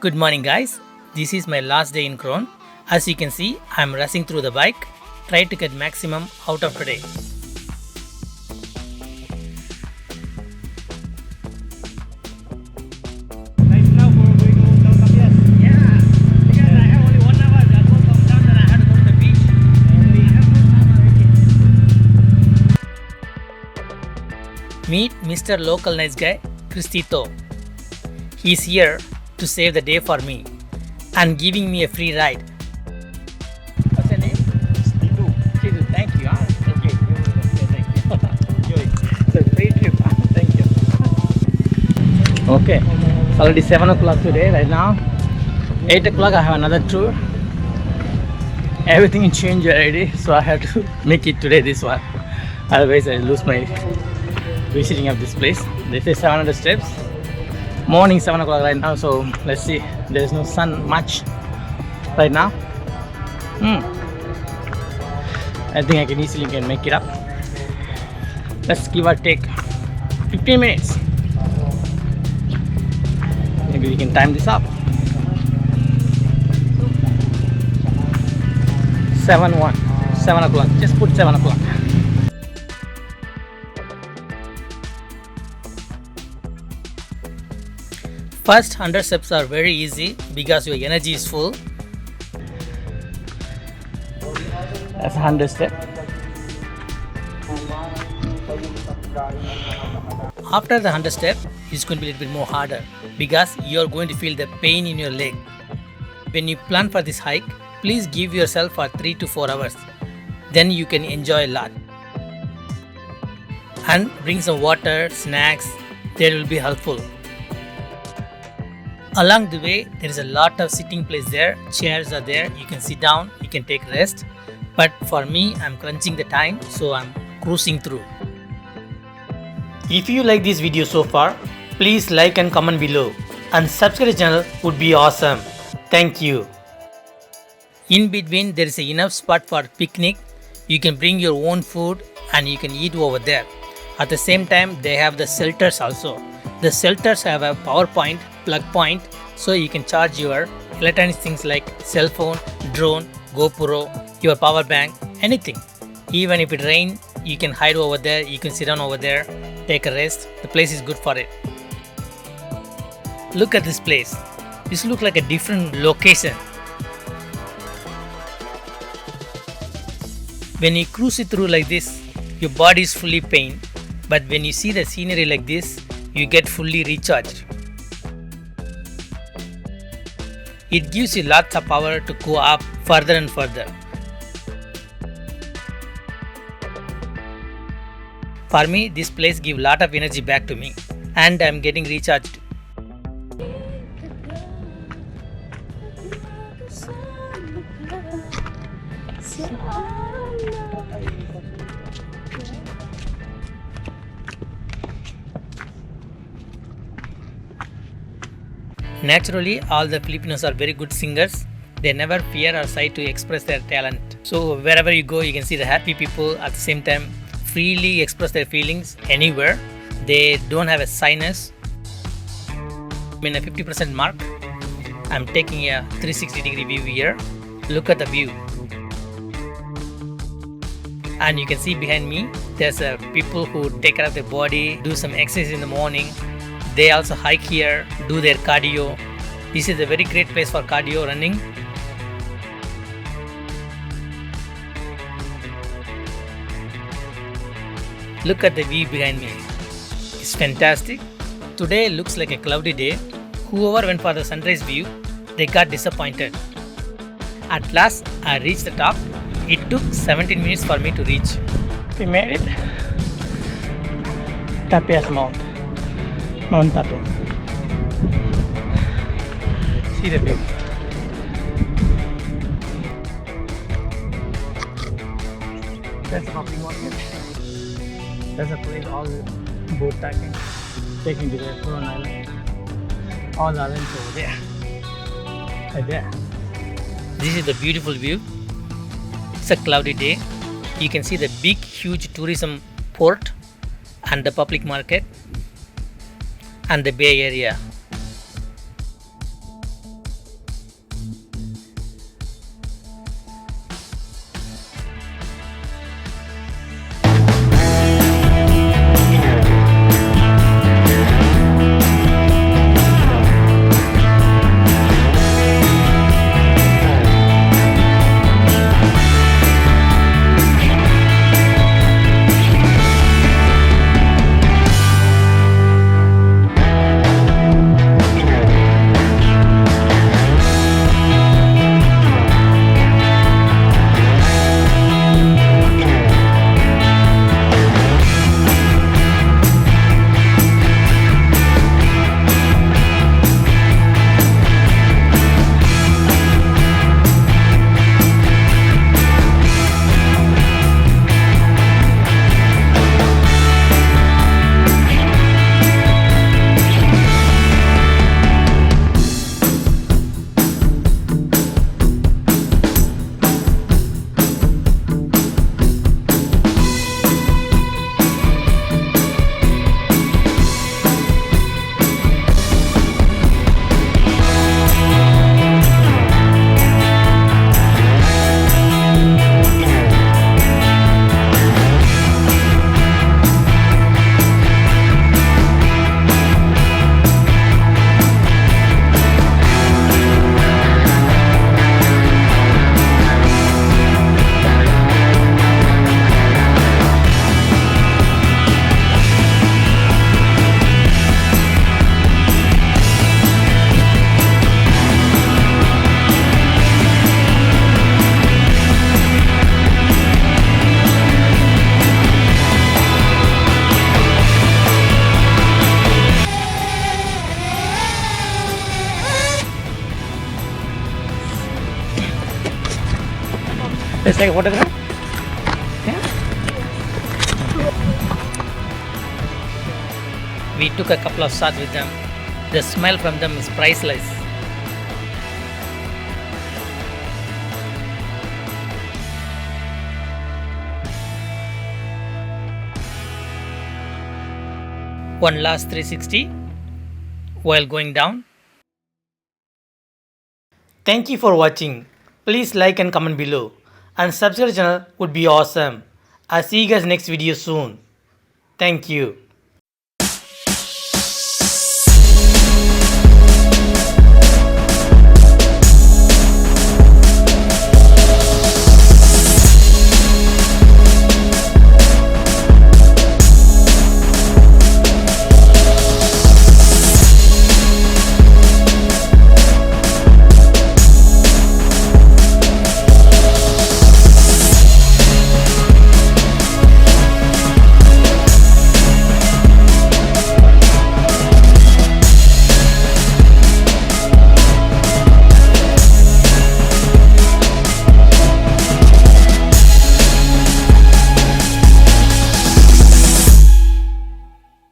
Good morning, guys. This is my last day in Coron. As you can see, I am rushing through the bike, try to get maximum out of today. Right now we're going to Tapyas. Yeah, because I have only 1 hour. I go from town and I have to go to the beach. I have no time already. Meet Mr. Local Nice Guy, Cristito. He's here to save the day for me and giving me a free ride. What's your name? Stitu. Chidu, thank you. Thank you. Thank you. Enjoy. It's a free trip. Thank you. Okay, it's already 7 o'clock today. Right now, 8 o'clock, I have another tour. Everything changed already, so I have to make it today this one. Otherwise, I lose my visiting of this place. They say 700 steps. Morning 7 o'clock right now, so let's see. There's no sun much right now. I think I can easily make it up. Let's give or take 15 minutes. Maybe we can time this up. 7 o'clock. Just put 7 o'clock. First 100 steps are very easy because your energy is full. That's 100 steps. After the 100 steps, it's going to be a little bit more harder because you are going to feel the pain in your leg. When you plan for this hike, please give yourself for 3 to 4 hours. Then you can enjoy a lot. And bring some water, snacks, they will be helpful. Along the way, there is a lot of sitting place there. Chairs are there. You can sit down, you can take rest. But for me, I'm crunching the time, so I'm cruising through. If you like this video so far, please like and comment below. And subscribe to the channel would be awesome. Thank you. In between, there is enough spot for picnic. You can bring your own food and you can eat over there. At the same time, they have the shelters also. The shelters have a power point, plug point, so you can charge your electronic things like cell phone, drone, GoPro, your power bank, anything. Even if it rains, you can hide over there, you can sit down over there, take a rest. The place is good for it. Look at this place. This looks like a different location. When you cruise it through like this, your body is fully pain. But when you see the scenery like this, you get fully recharged. It gives you lots of power to go up further and further. For me, this place gives a lot of energy back to me and I'm getting recharged. Naturally, all the Filipinos are very good singers. They never fear or shy to express their talent. So wherever you go, you can see the happy people at the same time freely express their feelings anywhere. They don't have a shyness. I'm in a 50% mark. I'm taking a 360-degree view here. Look at the view. And you can see behind me, there's people who take care of their body, do some exercise in the morning. They also hike here, do their cardio. This is a very great place for cardio running. Look at the view behind me. It's fantastic. Today looks like a cloudy day. Whoever went for the sunrise view, they got disappointed. At last, I reached the top. It took 17 minutes for me to reach. We made it. Tapyas Mount Tapyas. See the view. That's the public market. That's a place all boat taking to the Coron Island. All the islands over there. Right there. This is the beautiful view. It's a cloudy day. You can see the big, huge tourism port and the public market and the Bay Area. Let's take a photograph. Yeah. We took a couple of shots with them. The smell from them is priceless. One last 360 while going down. Thank you for watching. Please like and comment below. And subscribe channel would be awesome. I'll see you guys next video soon. Thank you.